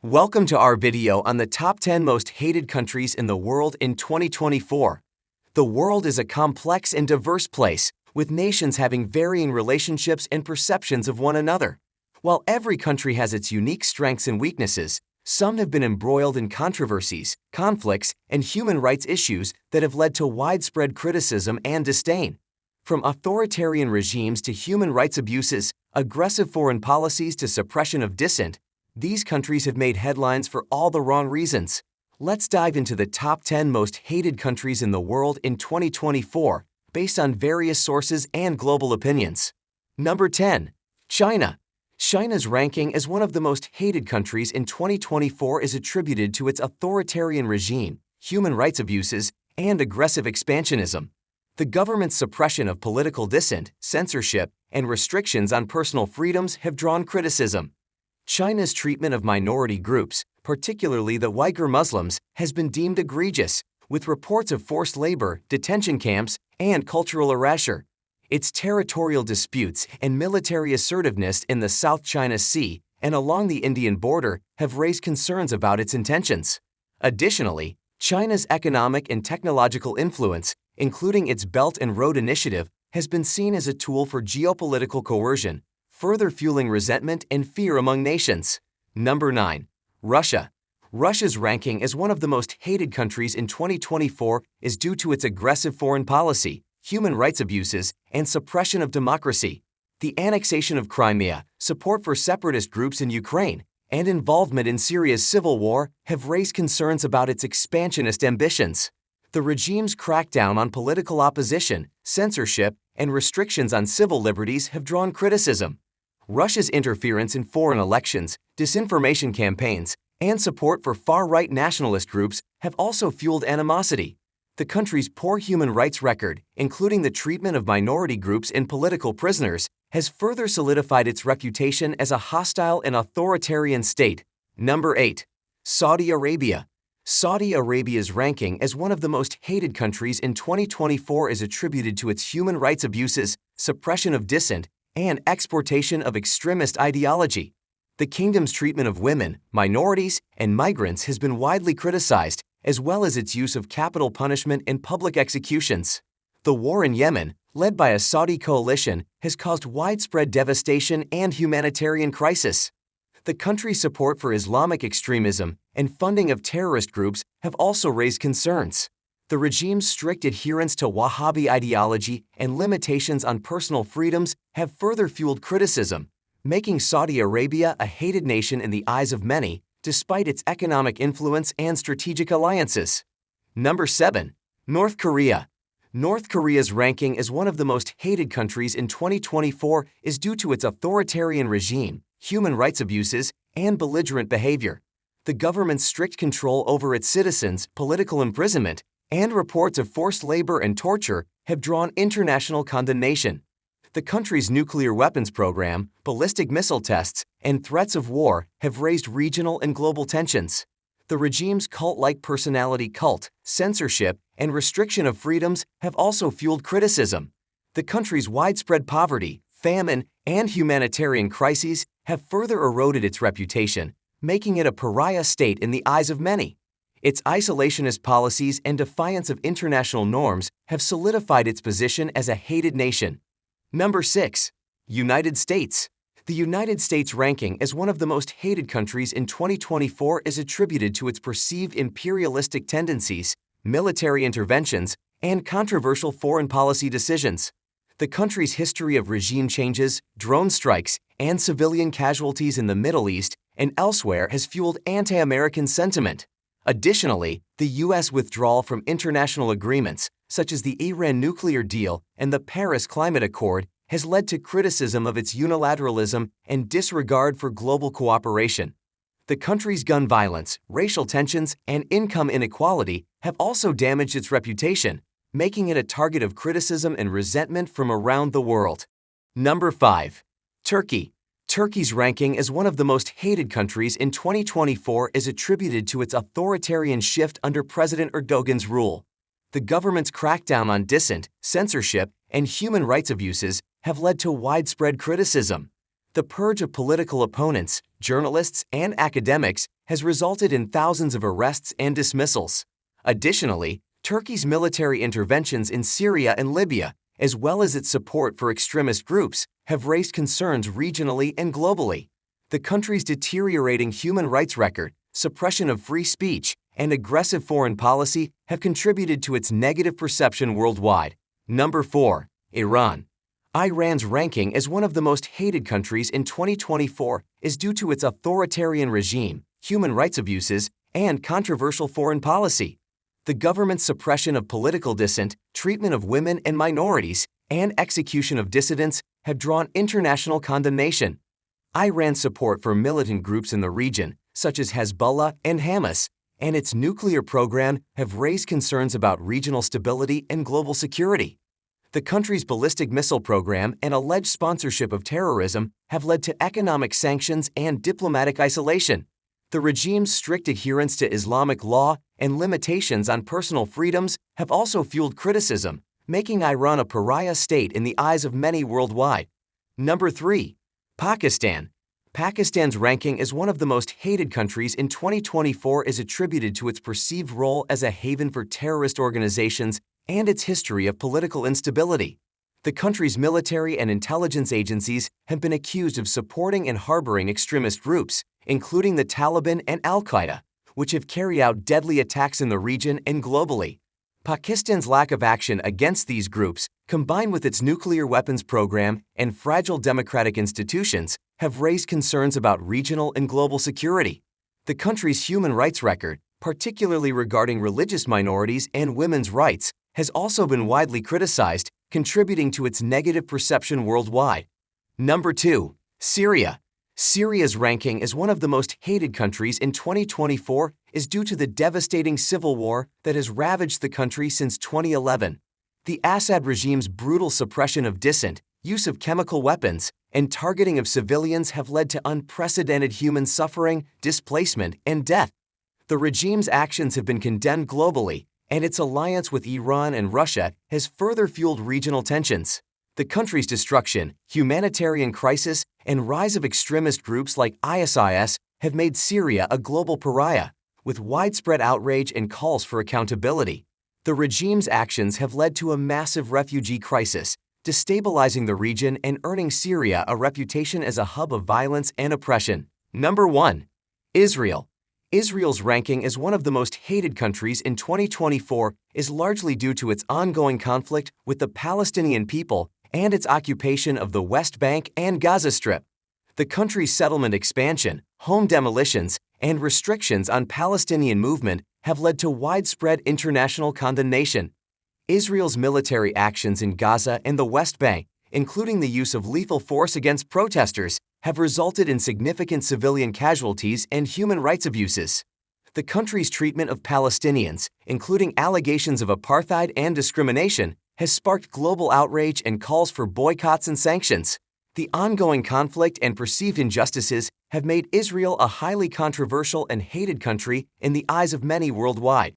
Welcome to our video on the top 10 most hated countries in the world in 2024. The world is a complex and diverse place, with nations having varying relationships and perceptions of one another. While every country has its unique strengths and weaknesses, some have been embroiled in controversies, conflicts, and human rights issues that have led to widespread criticism and disdain. From authoritarian regimes to human rights abuses, aggressive foreign policies to suppression of dissent, these countries have made headlines for all the wrong reasons. Let's dive into the top 10 most hated countries in the world in 2024, based on various sources and global opinions. Number 10. China. China's ranking as one of the most hated countries in 2024 is attributed to its authoritarian regime, human rights abuses, and aggressive expansionism. The government's suppression of political dissent, censorship, and restrictions on personal freedoms have drawn criticism. China's treatment of minority groups, particularly the Uyghur Muslims, has been deemed egregious, with reports of forced labor, detention camps, and cultural erasure. Its territorial disputes and military assertiveness in the South China Sea and along the Indian border have raised concerns about its intentions. Additionally, China's economic and technological influence, including its Belt and Road Initiative, has been seen as a tool for geopolitical coercion, further fueling resentment and fear among nations. Number 9. Russia. Russia's ranking as one of the most hated countries in 2024 is due to its aggressive foreign policy, human rights abuses, and suppression of democracy. The annexation of Crimea, support for separatist groups in Ukraine, and involvement in Syria's civil war have raised concerns about its expansionist ambitions. The regime's crackdown on political opposition, censorship, and restrictions on civil liberties have drawn criticism. Russia's interference in foreign elections, disinformation campaigns, and support for far-right nationalist groups have also fueled animosity. The country's poor human rights record, including the treatment of minority groups and political prisoners, has further solidified its reputation as a hostile and authoritarian state. Number 8. Saudi Arabia. Saudi Arabia's ranking as one of the most hated countries in 2024 is attributed to its human rights abuses, suppression of dissent, and exportation of extremist ideology. The kingdom's treatment of women, minorities, and migrants has been widely criticized, as well as its use of capital punishment and public executions. The war in Yemen, led by a Saudi coalition, has caused widespread devastation and humanitarian crisis. The country's support for Islamic extremism and funding of terrorist groups have also raised concerns. The regime's strict adherence to Wahhabi ideology and limitations on personal freedoms have further fueled criticism, making Saudi Arabia a hated nation in the eyes of many, despite its economic influence and strategic alliances. Number 7. North Korea. North Korea's ranking as one of the most hated countries in 2024 is due to its authoritarian regime, human rights abuses, and belligerent behavior. The government's strict control over its citizens, political imprisonment, and reports of forced labor and torture have drawn international condemnation. The country's nuclear weapons program, ballistic missile tests, and threats of war have raised regional and global tensions. The regime's cult-like personality cult, censorship, and restriction of freedoms have also fueled criticism. The country's widespread poverty, famine, and humanitarian crises have further eroded its reputation, making it a pariah state in the eyes of many. Its isolationist policies and defiance of international norms have solidified its position as a hated nation. Number 6. United States. The United States ranking as one of the most hated countries in 2024 is attributed to its perceived imperialistic tendencies, military interventions, and controversial foreign policy decisions. The country's history of regime changes, drone strikes, and civilian casualties in the Middle East and elsewhere has fueled anti-American sentiment. Additionally, the U.S. withdrawal from international agreements, such as the Iran nuclear deal and the Paris Climate Accord, has led to criticism of its unilateralism and disregard for global cooperation. The country's gun violence, racial tensions, and income inequality have also damaged its reputation, making it a target of criticism and resentment from around the world. Number 5. Turkey. Turkey's ranking as one of the most hated countries in 2024 is attributed to its authoritarian shift under President Erdogan's rule. The government's crackdown on dissent, censorship, and human rights abuses have led to widespread criticism. The purge of political opponents, journalists, and academics has resulted in thousands of arrests and dismissals. Additionally, Turkey's military interventions in Syria and Libya, as well as its support for extremist groups, have raised concerns regionally and globally. The country's deteriorating human rights record, suppression of free speech, and aggressive foreign policy have contributed to its negative perception worldwide. Number 4. Iran. Iran's ranking as one of the most hated countries in 2024 is due to its authoritarian regime, human rights abuses, and controversial foreign policy. The government's suppression of political dissent, treatment of women and minorities, and execution of dissidents have drawn international condemnation. Iran's support for militant groups in the region, such as Hezbollah and Hamas, and its nuclear program have raised concerns about regional stability and global security. The country's ballistic missile program and alleged sponsorship of terrorism have led to economic sanctions and diplomatic isolation. The regime's strict adherence to Islamic law and limitations on personal freedoms have also fueled criticism, making Iran a pariah state in the eyes of many worldwide. Number 3. Pakistan. Pakistan's ranking as one of the most hated countries in 2024 is attributed to its perceived role as a haven for terrorist organizations and its history of political instability. The country's military and intelligence agencies have been accused of supporting and harboring extremist groups, including the Taliban and Al-Qaeda, which have carried out deadly attacks in the region and globally. Pakistan's lack of action against these groups, combined with its nuclear weapons program and fragile democratic institutions, have raised concerns about regional and global security. The country's human rights record, particularly regarding religious minorities and women's rights, has also been widely criticized, contributing to its negative perception worldwide. Number 2. Syria. Syria's ranking as one of the most hated countries in 2024 is due to the devastating civil war that has ravaged the country since 2011. The Assad regime's brutal suppression of dissent, use of chemical weapons, and targeting of civilians have led to unprecedented human suffering, displacement, and death. The regime's actions have been condemned globally, and its alliance with Iran and Russia has further fueled regional tensions. The country's destruction, humanitarian crisis, and rise of extremist groups like ISIS have made Syria a global pariah, with widespread outrage and calls for accountability. The regime's actions have led to a massive refugee crisis, destabilizing the region and earning Syria a reputation as a hub of violence and oppression. Number 1. Israel. Israel's ranking as one of the most hated countries in 2024 is largely due to its ongoing conflict with the Palestinian people and its occupation of the West Bank and Gaza Strip. The country's settlement expansion, home demolitions, and restrictions on Palestinian movement have led to widespread international condemnation. Israel's military actions in Gaza and the West Bank, including the use of lethal force against protesters, have resulted in significant civilian casualties and human rights abuses. The country's treatment of Palestinians, including allegations of apartheid and discrimination, has sparked global outrage and calls for boycotts and sanctions. The ongoing conflict and perceived injustices have made Israel a highly controversial and hated country in the eyes of many worldwide.